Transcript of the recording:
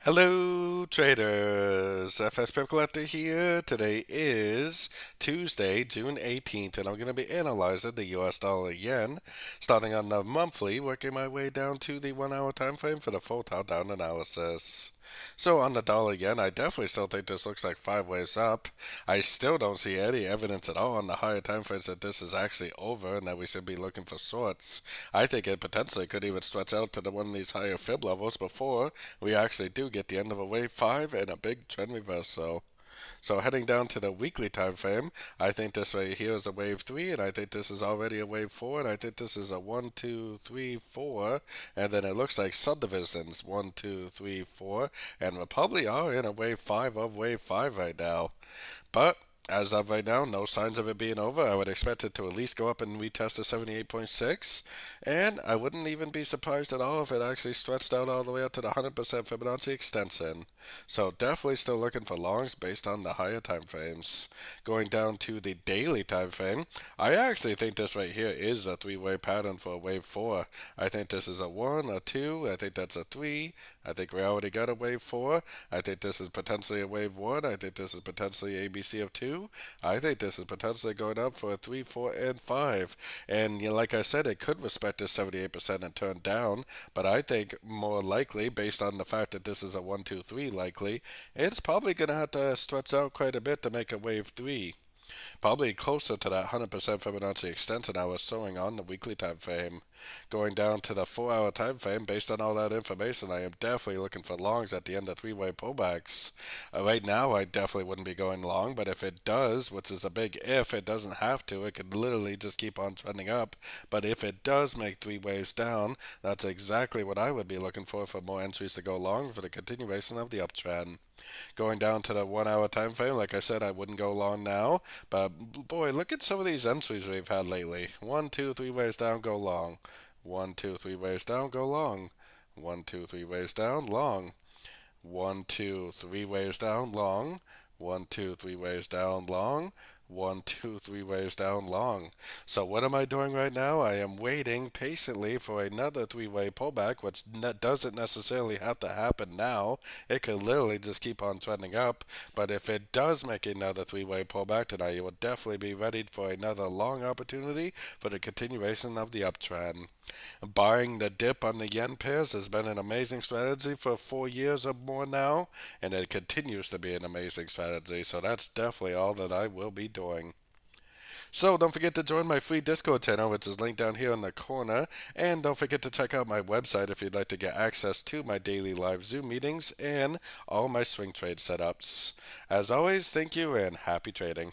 Hello, traders. FX Pip Collector here. Today is Tuesday, June 18th, and I'm going to be analyzing the US dollar yen, starting on the monthly, working my way down to the 1 hour time frame for the full top down analysis. So on the dollar yen, I definitely still think this looks like 5 ways up. I still don't see any evidence at all on the higher time frames that this is actually over and that we should be looking for shorts. I think it potentially could even stretch out to one of these higher fib levels before we actually do get the end of a wave 5 and a big trend reversal. So heading down to the weekly time frame, I think this right here is a wave 3, and I think this is already a wave 4, and I think this is a 1, 2, 3, 4, and then it looks like subdivisions 1, 2, 3, 4, and we probably are in a wave 5 of wave 5 right now. But as of right now, no signs of it being over. I would expect it to at least go up and retest the 78.6. And I wouldn't even be surprised at all if it actually stretched out all the way up to the 100% Fibonacci extension. So definitely still looking for longs based on the higher time frames. Going down to the daily time frame, I actually think this right here is a three-way pattern for wave 4. I think this is a 1, a 2, I think that's a 3. I think we already got a wave 4. I think this is potentially a wave 1. I think this is potentially ABC of 2. I think this is potentially going up for a 3, 4, and 5. And like I said, it could respect this 78% and turn down, but I think more likely, based on the fact that this is a 1, 2, 3 likely, it's probably going to have to stretch out quite a bit to make a wave 3. Probably closer to that 100% Fibonacci extension I was showing on the weekly time frame. Going down to the 4 hour time frame, based on all that information, I am definitely looking for longs at the end of three-way pullbacks. Right now, I definitely wouldn't be going long, but if it does, which is a big if, it doesn't have to. It could literally just keep on trending up. But if it does make three waves down, that's exactly what I would be looking for more entries to go long for the continuation of the uptrend. Going down to the 1 hour time frame, like I said, I wouldn't go long now. But boy, look at some of these entries we've had lately. 1, 2, 3 waves down, go long. 1, 2, 3 waves down, go long. 1, 2, 3 waves down, long. 1, 2, 3 waves down, long. 1, 2, 3 waves down, long. 1, 2, 3 waves down, long. So what am I doing right now? I am waiting patiently for another three-way pullback, which doesn't necessarily have to happen now. It could literally just keep on trending up. But if it does make another three-way pullback, then I will definitely be ready for another long opportunity for the continuation of the uptrend. Buying the dip on the yen pairs has been an amazing strategy for 4 years or more now, and it continues to be an amazing strategy. So that's definitely all that I will be doing. So don't forget to join my free Discord channel, which is linked down here in the corner. And don't forget to check out my website if you'd like to get access to my daily live Zoom meetings and all my swing trade setups. As always, thank you and happy trading.